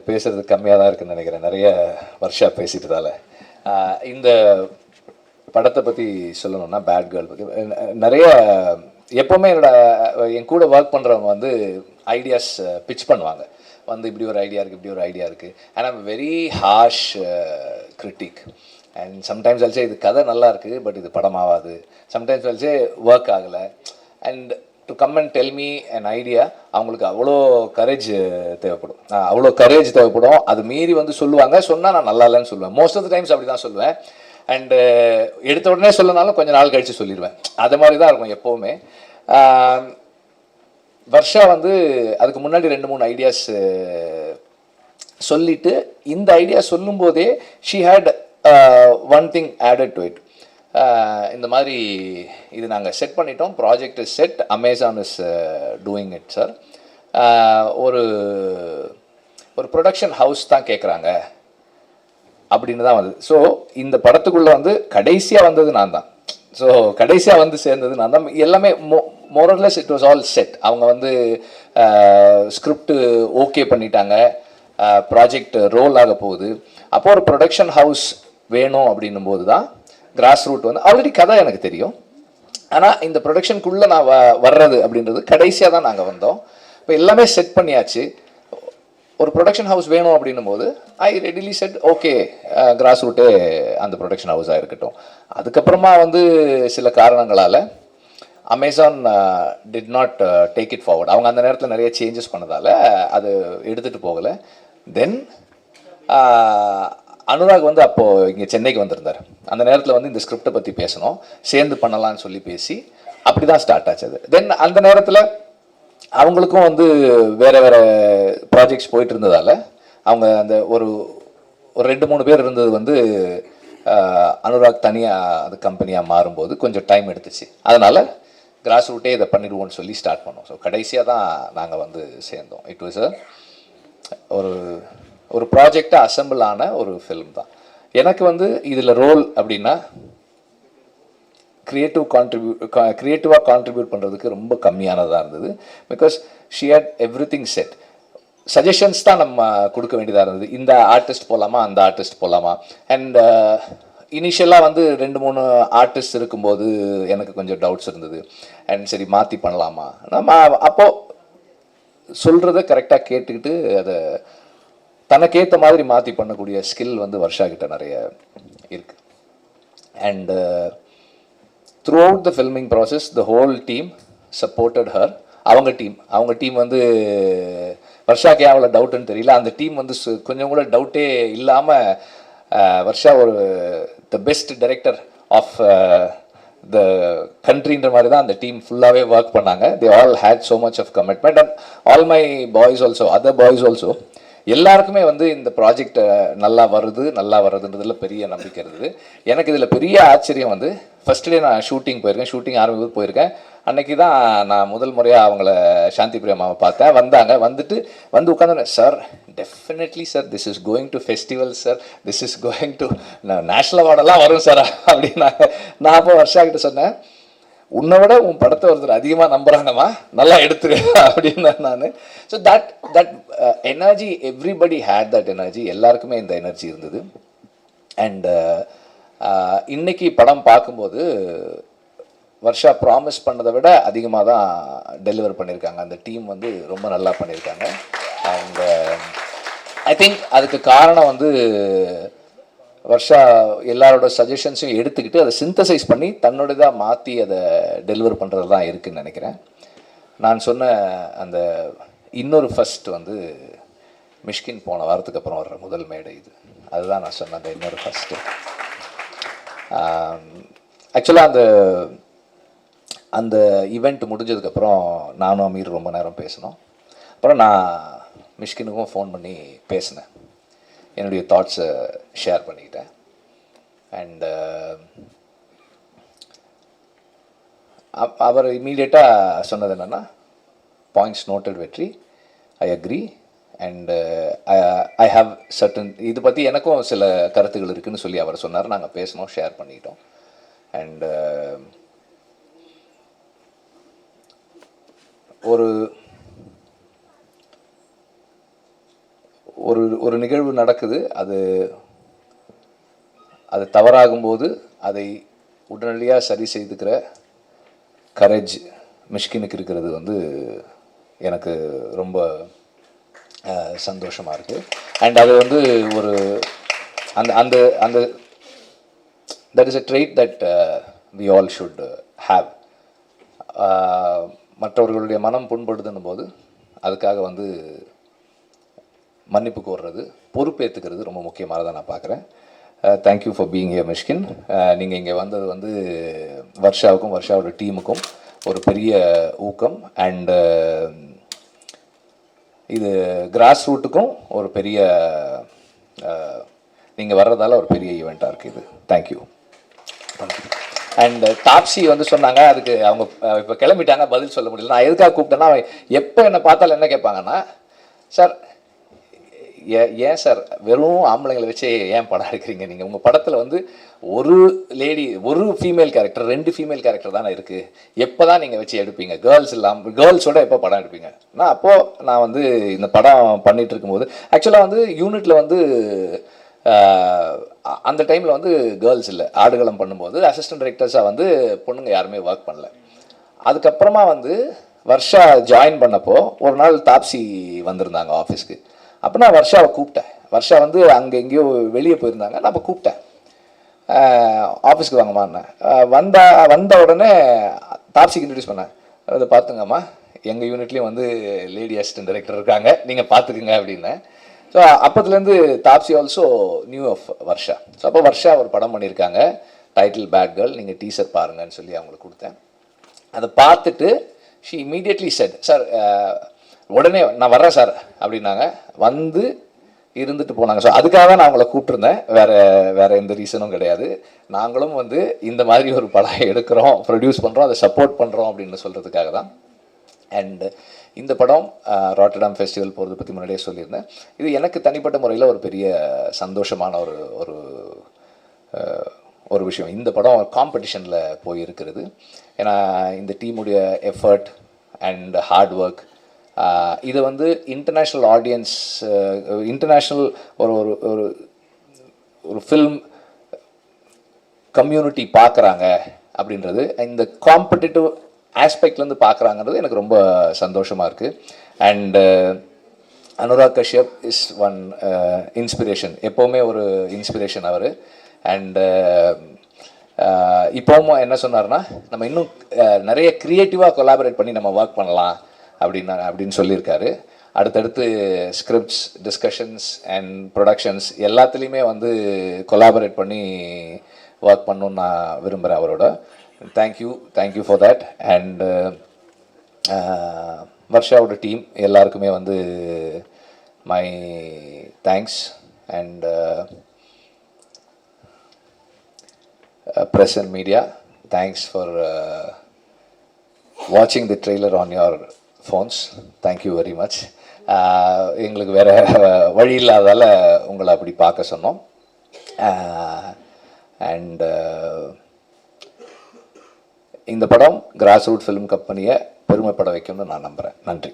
பேசுறது கம்மியாக தான் இருக்குன்னு நினைக்கிறேன், நிறைய வருஷா பேசிட்டதால. இந்த படத்தை பற்றி சொல்லணும்னா, பேட் கேர்ள் பற்றி நிறைய எப்போவுமே என் கூட ஒர்க் பண்ணுறவங்க வந்து ஐடியாஸ் பிச் பண்ணுவாங்க. வந்து இப்படி ஒரு ஐடியா இருக்குது, இப்படி ஒரு ஐடியா இருக்குது. And I'm very harsh critic. And sometimes also இது கதை நல்லா இருக்குது, பட் இது படமாகாது. சம்டைம்ஸ் ஆல்சோ ஒர்க் ஆகலை. And to come and tell me an idea, அவங்களுக்கு அவ்வளோ கரேஜ் தேவைப்படும். அவ்வளோ கரேஜ் தேவைப்படும். அது மீறி வந்து சொல்லுவாங்க. சொன்னால் நான் நல்லா இல்லைன்னு சொல்லுவேன். மோஸ்ட் ஆஃப் த டைம்ஸ் அப்படி தான் சொல்லுவேன். அண்டு எடுத்த உடனே சொல்லனாலும் கொஞ்சம் நாள் கழித்து சொல்லிடுவேன். அது மாதிரி தான் இருக்கும் எப்போவுமே. வர்ஷா வந்து அதுக்கு முன்னாடி 2-3 ஐடியாஸ் சொல்லிவிட்டு, இந்த ஐடியா சொல்லும்போதே she had one thing added to it. இந்த மாதிரி இது நாங்கள் செட் பண்ணிட்டோம், project is set, Amazon is doing it sir. ஒரு ப்ரொடக்ஷன் ஹவுஸ் தான் கேட்குறாங்க அப்படின்னு தான் வந்தது. ஸோ இந்த படத்துக்குள்ளே வந்து கடைசியாக வந்தது நான் தான். ஸோ கடைசியாக வந்து சேர்ந்தது நான் தான். எல்லாமே more or less it was all set. அவங்க வந்து ஸ்கிரிப்டு ஓகே பண்ணிட்டாங்க, ப்ராஜெக்ட் ரோல் ஆக போகுது. அப்போது ஒரு ப்ரொடக்ஷன் ஹவுஸ் வேணும் அப்படின்னும் போது தான் கிராஸ் ரூட் வந்து ஆல்ரெடி கதை எனக்கு தெரியும். ஆனால் இந்த ப்ரொடக்ஷனுக்குள்ளே நான் வர்றது அப்படின்றது கடைசியாக தான் நாங்கள் வந்தோம். இப்போ எல்லாமே செட் பண்ணியாச்சு. ஒரு ப்ரொடக்ஷன் ஹவுஸ் வேணும் அப்படின்னும் போது ஐ ரெடிலி செட் ஓகே, கிராஸ் ரூட்டே அந்த ப்ரொடக்ஷன் ஹவுஸாக இருக்கட்டும். அதுக்கப்புறமா வந்து சில காரணங்களால் Amazon did not take it forward. அவங்க அந்த நேரத்தில் நிறைய சேஞ்சஸ் பண்ணதால் அது எடுத்துகிட்டு போகலை. தென் அனுராக் வந்து அப்போது இங்கே சென்னைக்கு வந்திருந்தார். அந்த நேரத்தில் வந்து இந்த ஸ்கிரிப்டை பற்றி பேசணும், சேர்ந்து பண்ணலான்னு சொல்லி பேசி அப்படி தான் ஸ்டார்ட் ஆச்சு அது. தென் அந்த நேரத்தில் அவங்களுக்கும் வந்து வேறு வேறு ப்ராஜெக்ட்ஸ் போயிட்டு இருந்ததால் அவங்க அந்த ஒரு 2-3 பேர் இருந்தது வந்து அனுராக் தனியாக அது கம்பெனியாக மாறும்போது கொஞ்சம் டைம் எடுத்துச்சு. அதனால் கிராஸ் ரூட்டே இதை பண்ணிடுவோன்னு சொல்லி ஸ்டார்ட் பண்ணோம். ஸோ கடைசியாக தான் நாங்கள் வந்து சேர்ந்தோம். இட் வாஸ் ஒரு ப்ராஜெக்டாக அசம்பிள் ஆன ஒரு ஃபிலிம் தான். எனக்கு வந்து இதில் ரோல் அப்படின்னா க்ரியேட்டிவாக கான்ட்ரிபியூட் பண்ணுறதுக்கு ரொம்ப கம்மியானதாக இருந்தது. Because she had every thing set. Suggestions தான் நம்ம கொடுக்க வேண்டியதாக இருந்தது. இந்த ஆர்டிஸ்ட் போகலாமா, அந்த ஆர்டிஸ்ட் போகலாமா. அண்ட் இனிஷியலாக வந்து 2-3 ஆர்டிஸ்ட் இருக்கும்போது எனக்கு கொஞ்சம் டவுட்ஸ் இருந்தது. அண்ட் சரி மாற்றி பண்ணலாமா, நம்ம அப்போது சொல்கிறத கரெக்டாக கேட்டுக்கிட்டு அதை தனக்கேற்ற மாதிரி மாற்றி பண்ணக்கூடிய ஸ்கில் வந்து வர்ஷா கிட்ட நிறைய இருக்குது. And through out the filming process the whole team supported her. அவங்க டீம் வந்து வர்ஷாக்கே அவ்வளோ டவுட்டுன்னு தெரியல, அந்த டீம் வந்து கொஞ்சம் கூட டவுட்டே இல்லாமல் வர்ஷா ஒரு the best director of the கண்ட்ரின்ற மாதிரி தான் அந்த டீம் ஃபுல்லாகவே ஒர்க் பண்ணாங்க. They all had so much of commitment. And all my boys also, other boys also, எல்லாருக்குமே வந்து இந்த ப்ராஜெக்ட் நல்லா வருதுன்றதுல பெரிய நம்பிக்கை இருந்தது. எனக்கு இதில் பெரிய ஆச்சரியம் வந்து ஃபஸ்ட் டே நான் ஷூட்டிங் ஆரம்பிக்கும் போயிருக்கேன். அன்னைக்கு தான் நான் முதல் முறையாக அவங்கள சாந்தி பிரியமாவை பார்த்தேன். வந்துட்டு உட்காந்து, sir definitely sir, this is going to festival sir, this is going to national அவார்டெல்லாம் வரும் சார் அப்படின்னாங்க. நான் அப்போ வர்ஷா கிட்ட சொன்னேன், உன்னை விட உன் படத்தை ஒருத்தர் அதிகமாக நம்புகிறாங்கம்மா, நல்லா எடுத்துரு அப்படின்னா நான். So that energy, everybody had that energy. எல்லாருக்குமே இந்த எனர்ஜி இருந்தது. அண்ட் இன்னைக்கு படம் பார்க்கும்போது வர்ஷா ப்ராமிஸ் பண்ணதை விட அதிகமாக தான் டெலிவர் பண்ணியிருக்காங்க. அந்த டீம் வந்து ரொம்ப நல்லா பண்ணியிருக்காங்க. அண்ட் ஐ திங்க் அதுக்கு காரணம் வந்து வர்ஷா எல்லாரோட சஜஷன்ஸையும் எடுத்துக்கிட்டு அதை சிந்தசைஸ் பண்ணி தன்னோடதாக மாற்றி அதை டெலிவர் பண்ணுறது தான் இருக்குதுன்னு நினைக்கிறேன். நான் சொன்ன அந்த இன்னொரு ஃபர்ஸ்ட் வந்து மிஷ்கின் போன வாரத்துக்கு அப்புறம் வர்ற முதல் மேடை இது. அதுதான் நான் சொன்ன அந்த இன்னொரு ஃபர்ஸ்ட்டு. ஆக்சுவலாக அந்த ஈவெண்ட் முடிஞ்சதுக்கப்புறம் நானும் அமீர் ரொம்ப நேரம் பேசினோம். அப்புறம் நான் மிஷ்கினுக்கும் ஃபோன் பண்ணி பேசினேன், என்னுடைய தாட்ஸை ஷேர் பண்ணிக்கிட்டேன். அண்ட் அவர் இமீடியட்டாக சொன்னது என்னென்னா, பாயிண்ட்ஸ் நோட்டட் வெற்றி, I agree and I have certain, இது பற்றி எனக்கும் சில கருத்துக்கள் இருக்குதுன்னு சொல்லி அவர் சொன்னார். நாங்கள் பேசினோம், ஷேர் பண்ணிக்கிட்டோம். அண்ட் ஒரு ஒரு நிகழ்வு நடக்குது, அது அது தவறாகும்போது அதை உடனடியாக சரி செய்துக்கிற கரேஜ் மிஷ்கினுக்கு இருக்கிறது வந்து எனக்கு ரொம்ப சந்தோஷமாக இருக்குது. அண்ட் அது வந்து ஒரு அந்த அந்த அந்த that is a trait that we all should have. மற்றவர்களுடைய மனம் புண்படுதுன்னும் போது அதுக்காக வந்து மன்னிப்பு கோர்றது, பொறுப்பேற்றுக்கிறது ரொம்ப முக்கியமானதாக நான் பார்க்குறேன். Thank you for being here Mysskin. நீங்கள் இங்கே வந்தது வந்து வர்ஷாவுக்கும் வர்ஷாவோட டீமுக்கும் ஒரு பெரிய ஊக்கம். அண்டு இது கிராஸ் ரூட்டுக்கும் ஒரு பெரிய நீங்கள் வர்றதால ஒரு பெரிய ஈவெண்ட்டாக இருக்குது இது. தேங்க்யூ. அண்ட் டாப்ஸி வந்து சொன்னாங்க, அதுக்கு அவங்க இப்போ கிளம்பிட்டாங்க, பதில் சொல்ல முடியல. நான் எதுக்காக கூப்பிட்டேன்னா, எப்போ என்னை பார்த்தாலும் என்ன கேட்பாங்கன்னா, சார் ஏன் சார் வெறும் ஆம்பளைங்களை வச்சு ஏன் படம் எடுக்கிறீங்க? நீங்கள் உங்கள் படத்தில் வந்து ஒரு லேடி, ஒரு ஃபீமேல் கேரக்டர், 2 ஃபீமேல் கேரக்டர் தானே இருக்குது, எப்போ தான் நீங்கள் வச்சு எடுப்பீங்க? கேர்ள்ஸ் இல்லாமல் கேர்ள்ஸோட எப்போ படம் எடுப்பீங்க? நான் வந்து இந்த படம் பண்ணிகிட்டு இருக்கும்போது ஆக்சுவலாக வந்து யூனிட்டில் வந்து அந்த டைமில் வந்து கேர்ள்ஸ் இல்லை. ஆடுகளம் பண்ணும்போது அசிஸ்டன்ட் டைரக்டர்ஸாக வந்து பொண்ணுங்க யாருமே ஒர்க் பண்ணல. அதுக்கப்புறமா வந்து வர்ஷா ஜாயின் பண்ணப்போ ஒரு நாள் தாப்சி வந்திருந்தாங்க ஆஃபீஸ்க்கு. அப்போ நான் வர்ஷாவை கூப்பிட்டேன். வர்ஷா வந்து அங்கே எங்கேயோ வெளியே போயிருந்தாங்க. நான் அப்போ கூப்பிட்டேன், ஆஃபீஸ்க்கு வாங்கம்மான்னேன். வந்த உடனே தாப்சிக்கு இன்ட்ரடியூஸ் பண்ணேன். அதை பார்த்துங்கம்மா, எங்கள் யூனிட்லேயும் வந்து லேடி அசிஸ்டன்ட் டைரக்டர் இருக்காங்க, நீங்கள் பார்த்துக்குங்க அப்படின்னேன். ஸோ அப்போதுலேருந்து Taapsee also knew of Varsha. So அப்போ வர்ஷா ஒரு படம் பண்ணியிருக்காங்க, டைட்டில் பேட் கேர்ள், நீங்கள் டீசர் பாருங்கன்னு சொல்லி அவங்களுக்கு கொடுத்தேன். அதை பார்த்துட்டு ஷி இமீடியட்லி செட், சார் உடனே நான் வர்றேன் சார் அப்படின்னாங்க. வந்து இருந்துட்டு போனாங்க. ஸோ அதுக்காக தான் நான் அவங்கள கூப்பிட்டுருந்தேன், வேறு எந்த ரீசனும் கிடையாது. நாங்களும் வந்து இந்த மாதிரி ஒரு படம் எடுக்கிறோம், ப்ரொடியூஸ் பண்ணுறோம், அதை சப்போர்ட் பண்ணுறோம் அப்படின்னு சொல்கிறதுக்காக தான். அண்டு இந்த படம் ராட்டர்டாம் ஃபெஸ்டிவல் போகிறத பற்றி முன்னாடியே சொல்லியிருந்தேன். இது எனக்கு தனிப்பட்ட முறையில் ஒரு பெரிய சந்தோஷமான ஒரு ஒரு விஷயம். இந்த படம் காம்படிஷனில் போயிருக்கிறது. ஏன்னா இந்த டீமுடைய எஃபர்ட் அண்ட் ஹார்ட் ஒர்க், இதை வந்து இன்டர்நேஷ்னல் ஆடியன்ஸ், இன்டர்நேஷ்னல் ஒரு ஒரு ஒரு ஃபில்ம் கம்யூனிட்டி பார்க்குறாங்க அப்படின்றது, இந்த காம்படிட்டிவ் ஆஸ்பெக்ட்லேருந்து பார்க்குறாங்கிறது எனக்கு ரொம்ப சந்தோஷமாக இருக்குது. And Anurag Kashyap is one inspiration, எப்போவுமே ஒரு இன்ஸ்பிரேஷன் அவர். அண்டு இப்போவும் என்ன சொன்னார்னா, நம்ம இன்னும் நிறைய க்ரியேட்டிவாக கொலாபரேட் பண்ணி நம்ம ஒர்க் பண்ணலாம் அப்படின்னு சொல்லியிருக்காரு. அடுத்தடுத்து ஸ்கிரிப்ட்ஸ், டிஸ்கஷன்ஸ் அண்ட் ப்ரொடக்ஷன்ஸ் எல்லாத்துலேயுமே வந்து கொலாபரேட் பண்ணி ஒர்க் பண்ணணுன்னு நான் விரும்புகிறேன் அவரோட. Thank you for that. அண்ட் வர்ஷாவோட டீம் எல்லாருக்குமே வந்து my thanks. And press and media, thanks for watching the trailer on your phones. Thank you very much. எங்களுக்கு வேறு வழி இல்லாதால் உங்களை அப்படி பார்க்க சொன்னோம். அண்ட் இந்த படம் கிராஸ் ரூட் ஃபிலிம் கம்பெனியை பெருமைப்பட வைக்கும்னு நான் நம்புகிறேன். நன்றி.